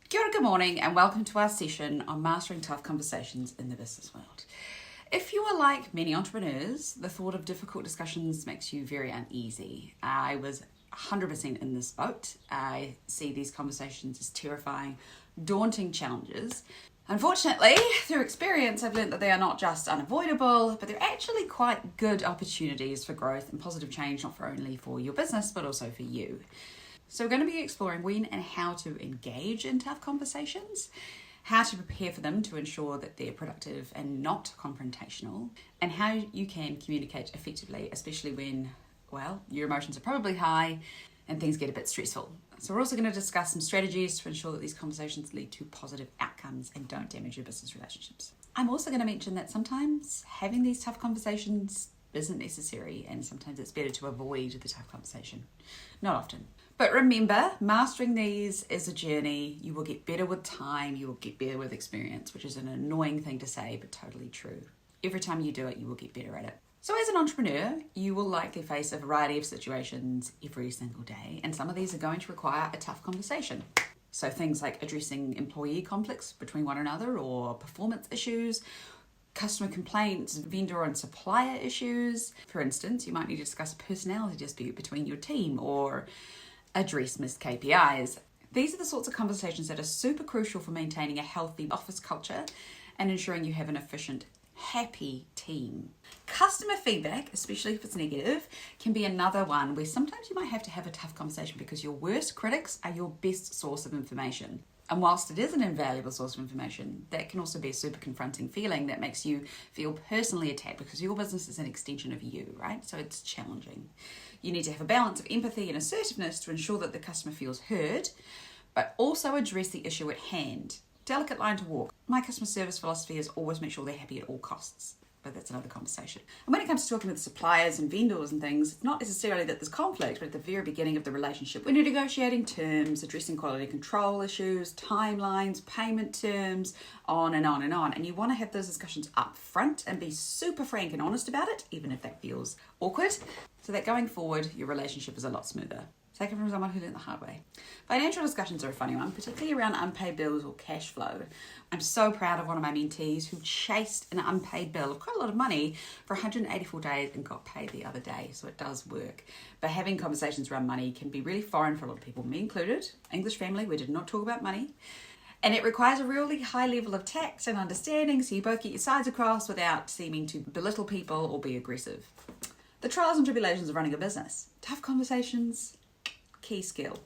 Kia ora, good morning, and welcome to our session on mastering tough conversations in the business world. If you are like many entrepreneurs, the thought of difficult discussions makes you very uneasy. I was 100% in this boat. I see these conversations as terrifying, daunting challenges. Unfortunately, through experience, I've learned that they are not just unavoidable, but they're actually quite good opportunities for growth and positive change, not only for your business, but also for you. So we're going to be exploring when and how to engage in tough conversations, how to prepare for them to ensure that they're productive and not confrontational, and how you can communicate effectively, especially when, well, your emotions are probably high and things get a bit stressful. So we're also going to discuss some strategies to ensure that these conversations lead to positive outcomes and don't damage your business relationships. I'm also going to mention that sometimes having these tough conversations isn't necessary, and sometimes it's better to avoid the tough conversation. Not often. But remember, mastering these is a journey. You will get better with time, you will get better with experience, which is an annoying thing to say, but totally true. Every time you do it, you will get better at it. So as an entrepreneur, you will likely face a variety of situations every single day, and some of these are going to require a tough conversation. So things like addressing employee conflicts between one another, or performance issues, customer complaints, vendor and supplier issues. For instance, you might need to discuss a personality dispute between your team or address missed KPIs. These are the sorts of conversations that are super crucial for maintaining a healthy office culture and ensuring you have an efficient, happy team. Customer feedback, especially if it's negative, can be another one where sometimes you might have to have a tough conversation because your worst critics are your best source of information. And whilst it is an invaluable source of information, that can also be a super confronting feeling that makes you feel personally attacked because your business is an extension of you, right? So it's challenging. You need to have a balance of empathy and assertiveness to ensure that the customer feels heard, but also address the issue at hand. Delicate line to walk. My customer service philosophy is always make sure they're happy at all costs. But that's another conversation. And when it comes to talking with suppliers and vendors and things, it's not necessarily that there's conflict, but at the very beginning of the relationship, when you're negotiating terms, addressing quality control issues, timelines, payment terms, on and on and on. And you want to have those discussions up front and be super frank and honest about it, even if that feels awkward, so that going forward, your relationship is a lot smoother. Take it from someone who learned the hard way. Financial discussions are a funny one, particularly around unpaid bills or cash flow. I'm so proud of one of my mentees who chased an unpaid bill of quite a lot of money for 184 days and got paid the other day, so it does work. But having conversations around money can be really foreign for a lot of people, me included. English family, we did not talk about money. And it requires a really high level of tact and understanding so you both get your sides across without seeming to belittle people or be aggressive. The trials and tribulations of running a business. Tough conversations. Key skill.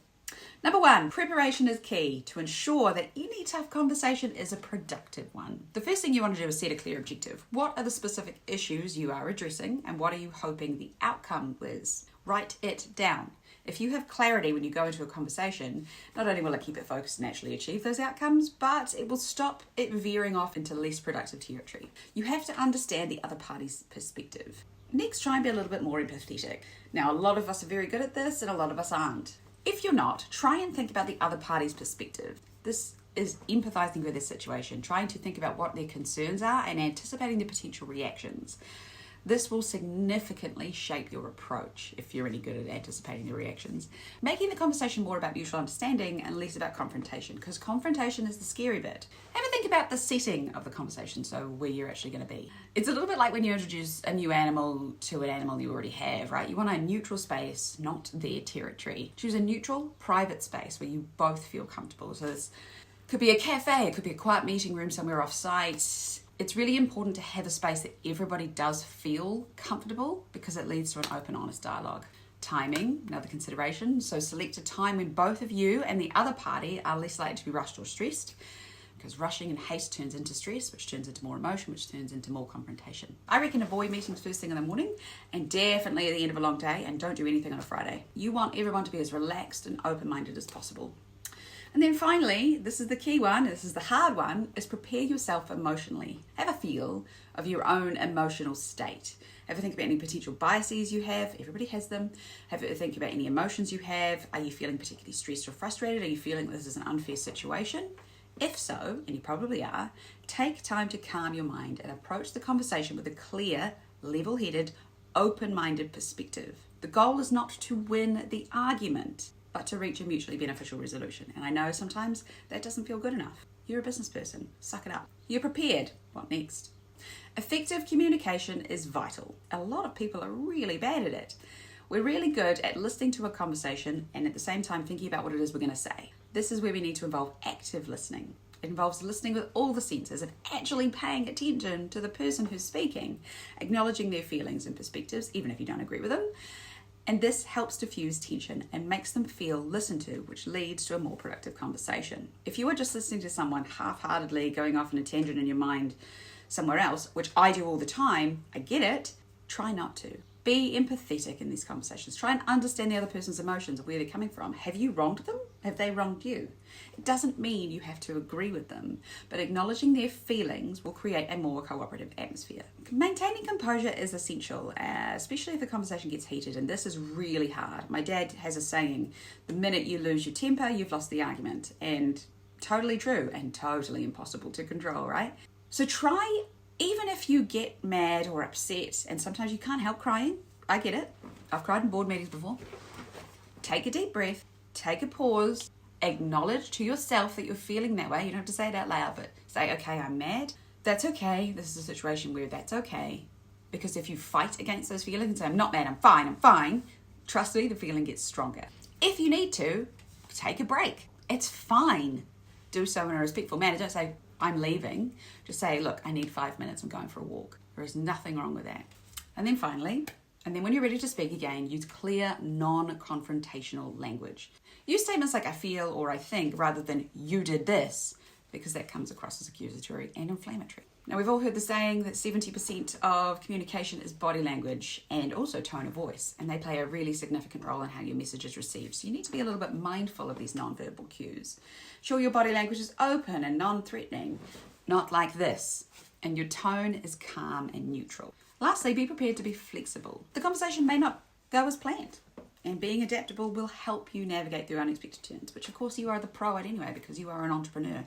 Number one, preparation is key to ensure that any tough conversation is a productive one. The first thing you want to do is set a clear objective. What are the specific issues you are addressing and what are you hoping the outcome is? Write it down. If you have clarity when you go into a conversation, not only will it keep it focused and actually achieve those outcomes, but it will stop it veering off into less productive territory. You have to understand the other party's perspective. Next, try and be a little bit more empathetic. Now, a lot of us are very good at this and a lot of us aren't. If you're not, try and think about the other party's perspective. This is empathizing with their situation, trying to think about what their concerns are and anticipating the potential reactions. This will significantly shape your approach if you're any good at anticipating the reactions, making the conversation more about mutual understanding and less about confrontation, because confrontation is the scary bit. Have a think about the setting of the conversation, so where you're actually going to be. It's a little bit like when you introduce a new animal to an animal you already have, right? You want a neutral space, not their territory. Choose a neutral, private space where you both feel comfortable. So this could be a cafe, it could be a quiet meeting room somewhere off-site. It's really important to have a space that everybody does feel comfortable because it leads to an open, honest dialogue. Timing, another consideration. So select a time when both of you and the other party are less likely to be rushed or stressed, because rushing and haste turns into stress, which turns into more emotion, which turns into more confrontation. I reckon avoid meetings first thing in the morning and definitely at the end of a long day, and don't do anything on a Friday. You want everyone to be as relaxed and open-minded as possible. And then finally, this is the key one, this is the hard one, is prepare yourself emotionally. Have a feel of your own emotional state. Have a think about any potential biases you have. Everybody has them. Have a think about any emotions you have. Are you feeling particularly stressed or frustrated? Are you feeling this is an unfair situation? If so, and you probably are, take time to calm your mind and approach the conversation with a clear, level-headed, open-minded perspective. The goal is not to win the argument. but to reach a mutually beneficial resolution. And I know sometimes that doesn't feel good enough. You're a business person, suck it up. You're prepared, what next? Effective communication is vital. A lot of people are really bad at it. We're really good at listening to a conversation and at the same time thinking about what it is we're going to say. This is where we need to involve active listening. It involves listening with all the senses and actually paying attention to the person who's speaking, acknowledging their feelings and perspectives, even if you don't agree with them. And this helps diffuse tension and makes them feel listened to, which leads to a more productive conversation. If you are just listening to someone half-heartedly going off on a tangent in your mind somewhere else, which I do all the time, I get it, try not to. Be empathetic in these conversations. Try and understand the other person's emotions, where they're coming from. Have you wronged them? Have they wronged you? It doesn't mean you have to agree with them, but acknowledging their feelings will create a more cooperative atmosphere. Maintaining composure is essential, especially if the conversation gets heated, and this is really hard. My dad has a saying, the minute you lose your temper, you've lost the argument, and totally true and totally impossible to control, right? So try, even if you get mad or upset, and sometimes you can't help crying, I get it. I've cried in board meetings before. Take a deep breath, take a pause, acknowledge to yourself that you're feeling that way. You don't have to say it out loud, but say, okay, I'm mad. That's okay. This is a situation where that's okay. Because if you fight against those feelings and say, I'm not mad, I'm fine, trust me, the feeling gets stronger. If you need to, take a break. It's fine. Do so in a respectful manner. Don't say, I'm leaving. Just say, look, I need 5 minutes. I'm going for a walk. There is nothing wrong with that. And then finally, when you're ready to speak again, use clear, non-confrontational language. Use statements like I feel or I think rather than you did this, because that comes across as accusatory and inflammatory. Now, we've all heard the saying that 70% of communication is body language and also tone of voice, and they play a really significant role in how your message is received. So you need to be a little bit mindful of these non-verbal cues. Sure, your body language is open and non-threatening, not like this, and your tone is calm and neutral. Lastly, be prepared to be flexible. The conversation may not go as planned, and being adaptable will help you navigate through unexpected turns, which of course you are the pro at anyway because you are an entrepreneur.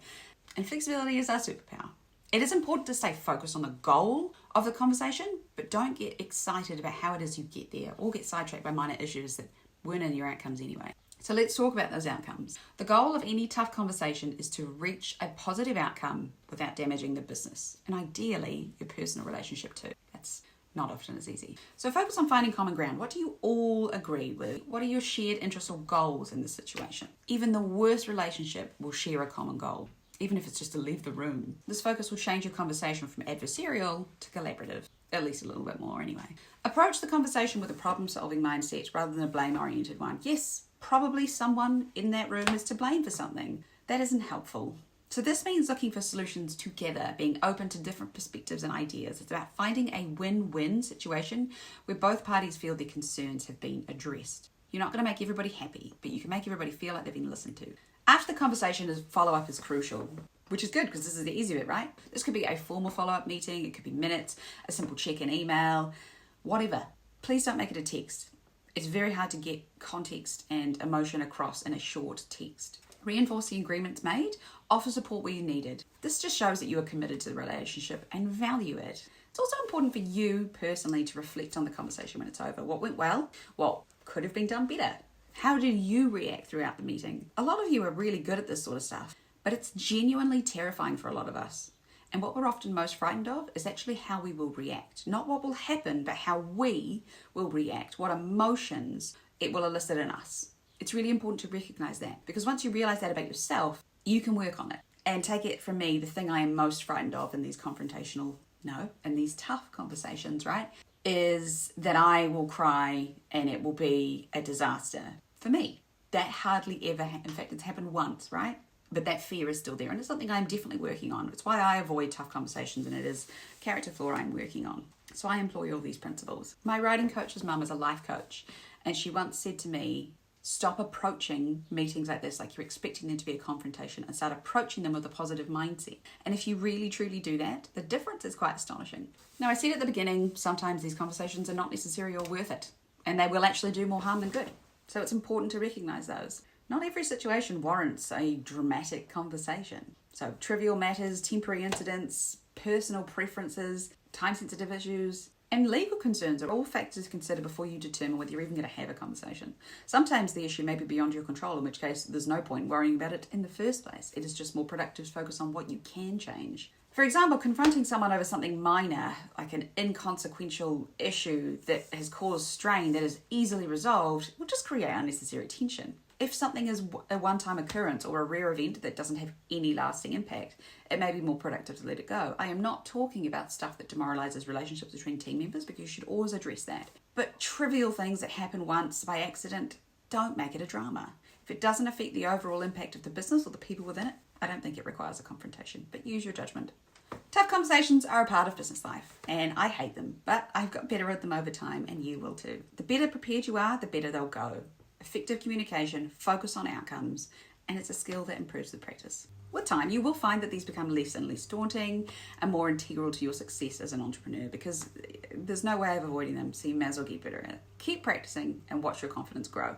And flexibility is our superpower. It is important to stay focused on the goal of the conversation, but don't get excited about how it is you get there or get sidetracked by minor issues that weren't in your outcomes anyway. So let's talk about those outcomes. The goal of any tough conversation is to reach a positive outcome without damaging the business, and ideally your personal relationship too. That's not often as easy. So focus on finding common ground. What do you all agree with? What are your shared interests or goals in this situation? Even the worst relationship will share a common goal, even if it's just to leave the room. This focus will change your conversation from adversarial to collaborative, at least a little bit more anyway. Approach the conversation with a problem-solving mindset rather than a blame-oriented one. Yes, probably someone in that room is to blame for something. That isn't helpful. So this means looking for solutions together, being open to different perspectives and ideas. It's about finding a win-win situation where both parties feel their concerns have been addressed. You're not going to make everybody happy, but you can make everybody feel like they've been listened to. After the conversation, follow-up is crucial, which is good because this is the easy bit, right? This could be a formal follow-up meeting, it could be minutes, a simple check-in email, whatever. Please don't make it a text. It's very hard to get context and emotion across in a short text. Reinforce the agreements made, offer support where you need it. This just shows that you are committed to the relationship and value it. It's also important for you personally to reflect on the conversation when it's over. What went well? What could have been done better? How did you react throughout the meeting? A lot of you are really good at this sort of stuff, but it's genuinely terrifying for a lot of us. And what we're often most frightened of is actually how we will react. Not what will happen, but how we will react, what emotions it will elicit in us. It's really important to recognize that, because once you realize that about yourself, you can work on it. And take it from me, the thing I am most frightened of in these in these tough conversations, right, is that I will cry and it will be a disaster for me. That hardly ever, in fact, it's happened once, right? But that fear is still there, and it's something I'm definitely working on. It's why I avoid tough conversations, and it is character flaw I'm working on. So I employ all these principles. My writing coach's mum is a life coach, and she once said to me, stop approaching meetings like this like you're expecting them to be a confrontation and start approaching them with a positive mindset. And if you really truly do that, the difference is quite astonishing. Now, I said at the beginning, sometimes these conversations are not necessary or worth it, and they will actually do more harm than good. So it's important to recognize those. Not every situation warrants a dramatic conversation. So trivial matters, temporary incidents, personal preferences, time-sensitive issues, And legal concerns are all factors to consider before you determine whether you're even going to have a conversation. Sometimes the issue may be beyond your control, in which case there's no point worrying about it in the first place. It is just more productive to focus on what you can change. For example, confronting someone over something minor, like an inconsequential issue that has caused strain that is easily resolved, will just create unnecessary tension. If something is a one-time occurrence or a rare event that doesn't have any lasting impact, it may be more productive to let it go. I am not talking about stuff that demoralizes relationships between team members, because you should always address that. But trivial things that happen once by accident, don't make it a drama. If it doesn't affect the overall impact of the business or the people within it, I don't think it requires a confrontation, but use your judgment. Tough conversations are a part of business life, and I hate them, but I've got better at them over time, and you will too. The better prepared you are, the better they'll go. Effective communication, focus on outcomes, and it's a skill that improves with practice. With time, you will find that these become less and less daunting and more integral to your success as an entrepreneur, because there's no way of avoiding them, so you may as well get better at it. Keep practicing and watch your confidence grow.